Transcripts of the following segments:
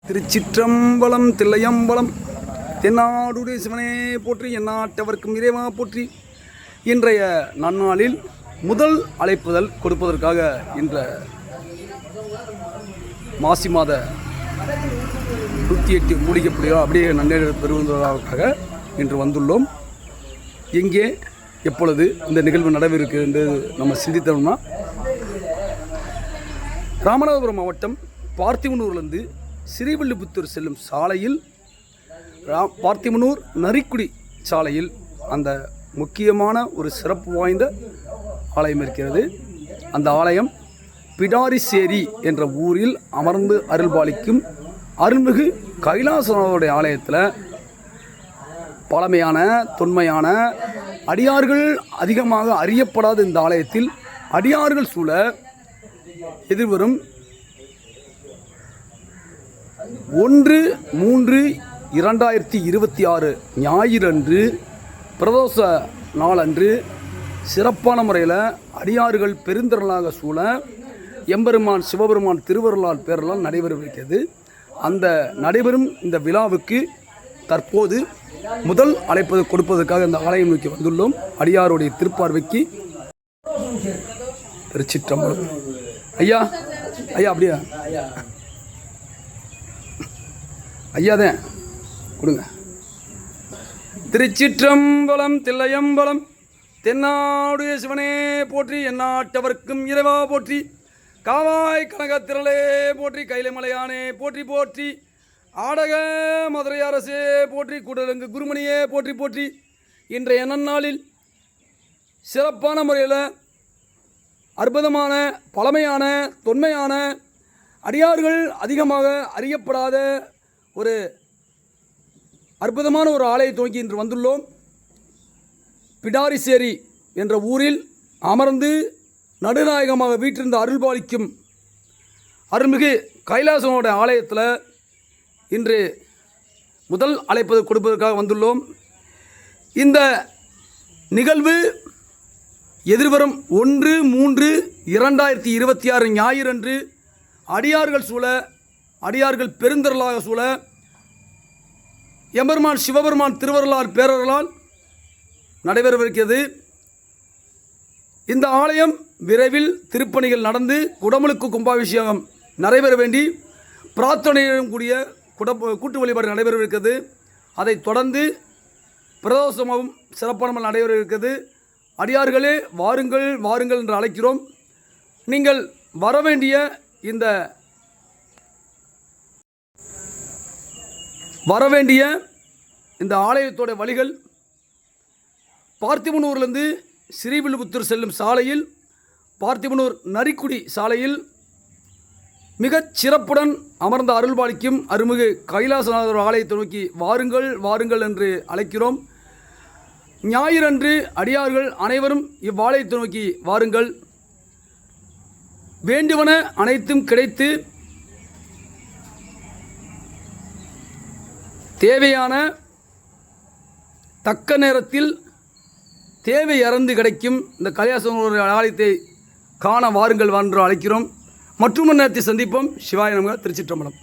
திருச்சிற்றம்பலம் தில்லையம்பலம் தென்னாடுடைய சிவனே போற்றி எந்நாட்டவர்க்கும் இறைவா போற்றி. இன்றைய நன்னாளில் முதல் அழைப்புதல் கொடுப்பதற்காக இன்ற மாசி மாத 108 மூலிகைப்படியோ அப்படியே நன்னேற பெறுவதற்காக இன்று வந்துள்ளோம். எங்கே எப்பொழுது இந்த நிகழ்வு நடைபெறுக்கு என்று நம்ம சிந்தித்தோம்னா, ராமநாதபுரம் மாவட்டம் பார்த்திபனூர்லேருந்து ஸ்ரீவில்லிபுத்தூர் செல்லும் சாலையில் பார்த்திபனூர் நரிக்குடி சாலையில் அந்த முக்கியமான ஒரு சிறப்பு வாய்ந்த ஆலயம் இருக்கிறது. அந்த ஆலயம் பிடாரிசேரி என்ற ஊரில் அமர்ந்து அருள்பாலிக்கும் அருள்மிகு கைலாசநாதருடைய ஆலயத்தில் பழமையான தொன்மையான அடியார்கள் அதிகமாக அறியப்படாத இந்த ஆலயத்தில் அடியார்கள் சூழ எதிர்வரும் 1/3/2026 ஞாயிறன்று பிரதோஷ நாளன்று சிறப்பான முறையில் அடியார்கள் பெருந்திரளாக சூழ எம்பெருமான் சிவபெருமான் திருவருளால் பேரலால் நடைபெறவிருக்கிறது. அந்த நடைபெறும் இந்த விழாவுக்கு தற்போது முதல் அழைப்பது கொடுப்பதற்காக இந்த ஆலயம் நோக்கி வந்துள்ளோம். அடியாருடைய திருப்பார்வைக்கு திருச்சிற்றம்பலம். ஐயா ஐயா அப்படியா ஐயாதான் கொடுங்க. திருச்சிற்றம்பலம் தில்லையம்பலம் தென்னாடுடைய சிவனே போற்றி எந்நாட்டவர்க்கும் இறைவா போற்றி. காவாய் கனகத்திரளே போற்றி, கைலைமலையானே போற்றி போற்றி, ஆடக மதுரை அரசே போற்றி, கூடலங்கு குருமணியே போற்றி போற்றி. இன்றைய நன்னாளில் சிறப்பான முறையில் அற்புதமான பழமையான தொன்மையான அடியார்கள் அதிகமாக அறியப்படாத ஒரு அற்புதமான ஒரு ஆலயத்தை நோக்கி இன்று வந்துள்ளோம். பிடாரிசேரி என்ற ஊரில் அமர்ந்து நடுநாயகமாக வீற்றிருந்த அருள்பாலிக்கும் அருள்மிகு கைலாசனோட ஆலயத்தில் இன்று முதல் அழைப்பது கொடுப்பதற்காக வந்துள்ளோம். இந்த நிகழ்வு எதிர்வரும் 1/3/2026 ஞாயிறன்று அடியார்கள் சூழ அடியார்கள் பெருந்திரளாக சூழ எம்பெருமான் சிவபெருமான் திருவருளால் பேரர்களால் நடைபெறவிருக்கிறது. இந்த ஆலயம் விரைவில் திருப்பணிகள் நடந்து குடமுழுக்கு கும்பாபிஷேகம் நடைபெற வேண்டி பிரார்த்தனையுடன் கூடிய கூட்டு வழிபாடு நடைபெறவிருக்கிறது. அதைத் தொடர்ந்து பிரதோஷமும் சிறப்பான நடைபெறவிருக்கிறது. அடியார்களே வாருங்கள் வாருங்கள் என்று அழைக்கிறோம். நீங்கள் வரவேண்டிய இந்த ஆலயத்தோட வழிகள் பார்த்திபனூர்லேருந்து ஸ்ரீவில்லிபுத்தூர் செல்லும் சாலையில் பார்த்திபனூர் நரிக்குடி சாலையில் மிகச் சிறப்புடன் அமர்ந்த அருள்பாலிக்கும் அருள்மிகு கைலாசநாதர் ஆலயத்தை நோக்கி வாருங்கள் வாருங்கள் என்று அழைக்கிறோம். ஞாயிறன்று அடியார்கள் அனைவரும் இவ்வாலயத்தை நோக்கி வாருங்கள். வேண்டுவன அனைத்தும் கிடைத்து தேவையான தக்க நேரத்தில் தேவை அறந்து கிடைக்கும் இந்த கைலாசநாதர் ஆலயத்தை காண வாருங்கள் என்று அழைக்கிறோம். மற்றும் நேரத்தை சந்திப்போம். சிவாய நமக. திருச்சிற்றம்பலம்.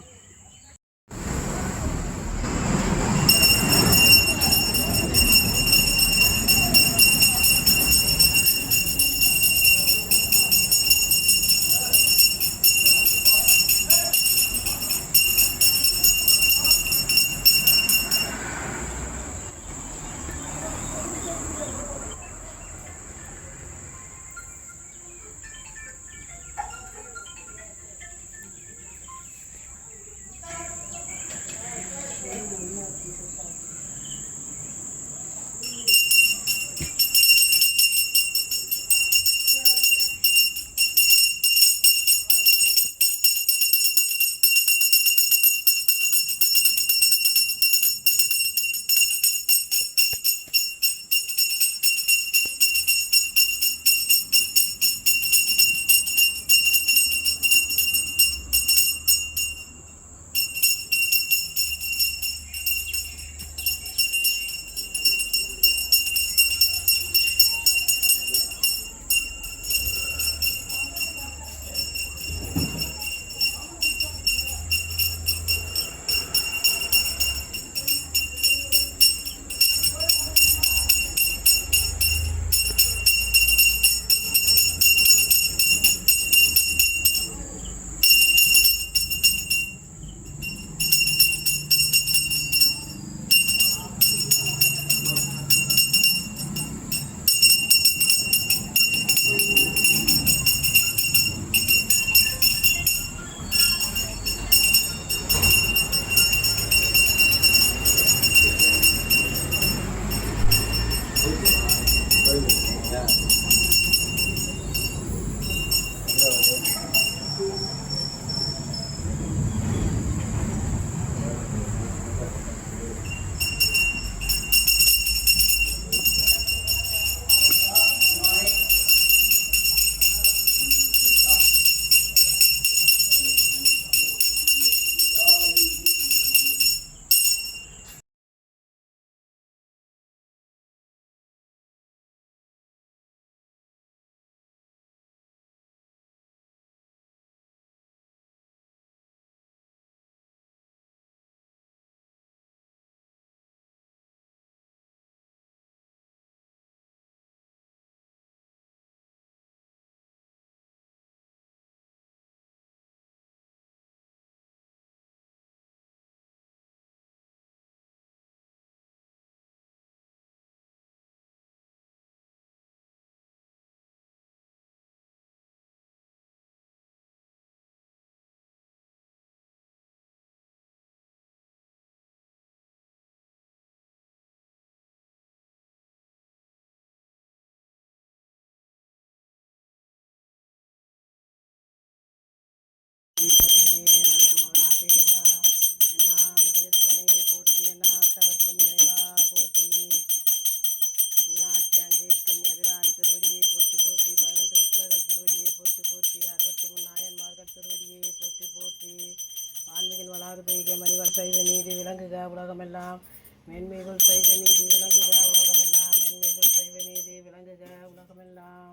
மழை பெய்க மணிவள் செய்த நீதி விளங்குக உலகமெல்லாம் மென்மைகள் செய்த நீதி விளங்குக உலகமெல்லாம் மென்மைகள் செய்த நீதி விளங்குக உலகமெல்லாம்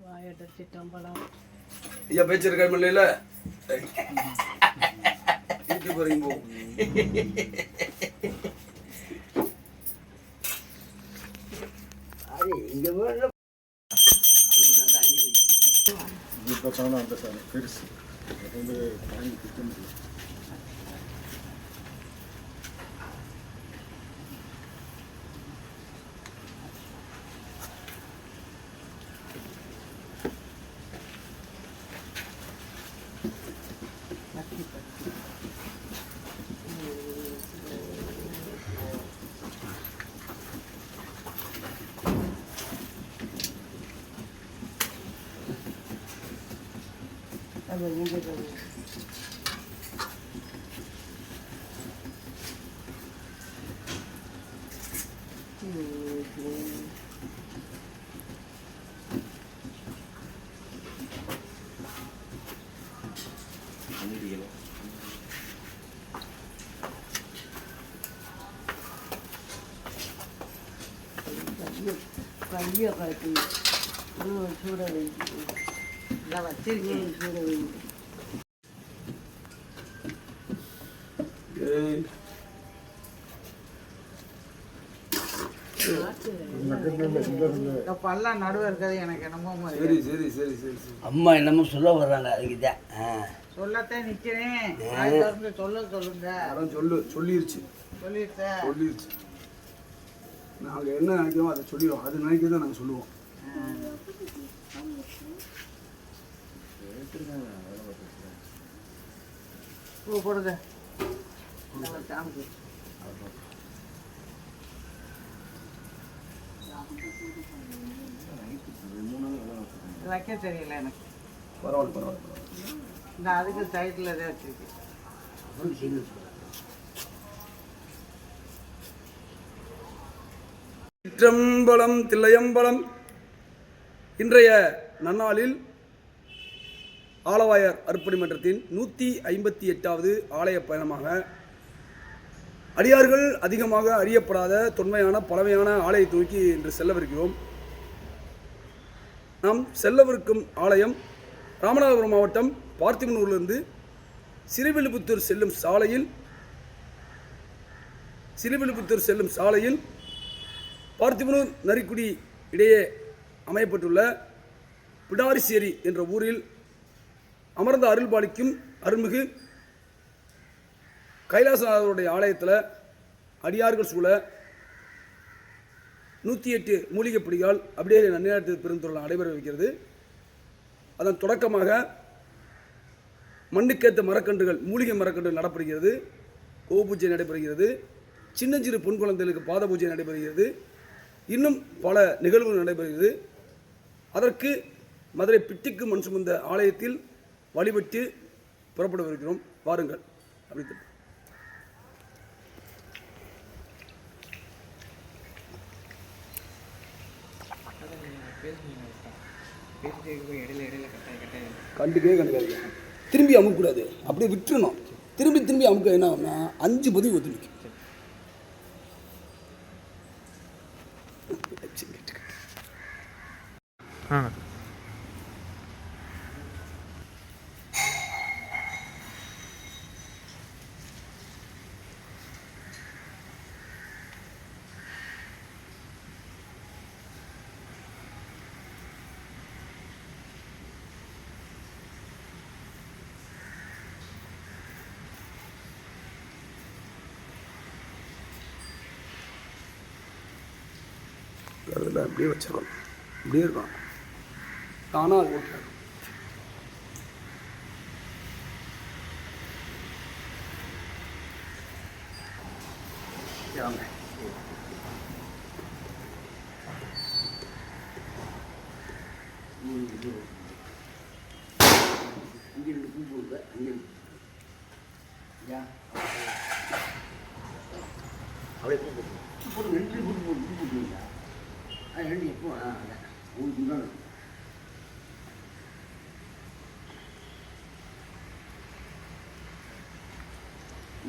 வாயட்ட சிற்றம்பலம் ஐயா பேச்சிருக்க முடியல போறீங்க அந்த சார் பெருசு வந்து தாங்கி திட்ட முடியும். கையை காட்டி சூட வைத்து வச்சிருக்கேன் சூட வைத்து பல்லாம் நடுவே இருக்காது எனக்கு என்னமோ சரி சரி சரி சரி சரி அம்மா என்னமோ சொல்ல வர்றாங்க அதுக்குதான் சொல்லத்தான் நிக்கிறேன் சொல்ல சொல்லுங்க அதான் சொல்லிருச்சு நாங்கள் என்ன நினைக்கிறோமோ அதை சொல்லிடுவோம் அது நினைக்கிறத நாங்கள் சொல்லுவோம் பூ போடுங்க சாமிக்கு வைக்க தெரியல எனக்கு பரவாயில்ல இந்த அதுக்கு சைட்டில் தான் வச்சிருக்கேன் சிற்றம்பலம் தில்லையம்பலம் இன்றைய நன்னாளில் ஆலவாயர் அர்ப்பணி மன்றத்தின் 158வது ஆலய பயணமாக அடியார்கள் அதிகமாக அறியப்படாத தொன்மையான பழமையான ஆலயத்தை நோக்கி இன்று செல்லவிருக்கிறோம். நாம் செல்லவிருக்கும் ஆலயம் ராமநாதபுரம் மாவட்டம் பார்த்திபனூரிலிருந்து சிறுவில்லிபுத்தூர் செல்லும் சாலையில் பார்த்திபனூர் நரிக்குடி இடையே அமையப்பட்டுள்ள பிடாரிசேரி என்ற ஊரில் அமர்ந்த அருள்பாலிக்கும் அருள்மிகு கைலாசநாதருடைய ஆலயத்தில் அடியார்கள் சூழ 108 மூலிகைப்படிகள் அப்படியே நன்னேரத்து பெருந்தொழில் நடைபெற வைக்கிறது. அதன் தொடக்கமாக மண்ணுக்கேற்ற மரக்கன்றுகள் மூலிகை மரக்கன்றுகள் நடப்படுகிறது. கோ பூஜை நடைபெறுகிறது. சின்னஞ்சிறு பொன் குழந்தைகளுக்கு பாத பூஜை நடைபெறுகிறது. இன்னும் பல நிகழ்வுகள் நடைபெறுகிறது. அதற்கு மதுரை பிட்டிக்கு மண் சுமந்த ஆலயத்தில் வழிபட்டு புறப்படவிருக்கிறோம். வாருங்கள். அப்படி கண்டுக்காதீங்க. திரும்பி அமுக்கக்கூடாது, அப்படியே விட்டுறணும். திரும்பி அமுக்க என்ன ஆகும்னா 5 பதிவு ஒத்து நிற்கும். அதில் அப்படியே வச்சிடணும். இப்படியே இருக்கும். தானாக அது ஓட்டுறாங்க. இங்கே 2 பூ போடுங்க. அங்கே அப்படியே பூ போட்டு 2 பூ போடுவீங்களா? அது 2 எப்போ உங்களுக்கு முன்னாடி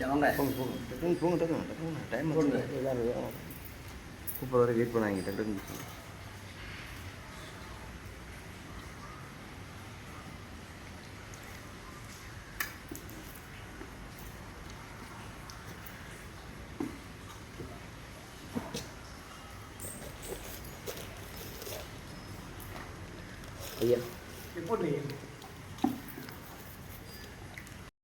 இல்லை வாங்க போங்க டக்குங்க டைம் போடுங்க. எல்லாரும் கூப்பிட்ற வரை வெயிட் பண்ணாங்க டக்குன்னு ஐயா எப்போ நீங்கள்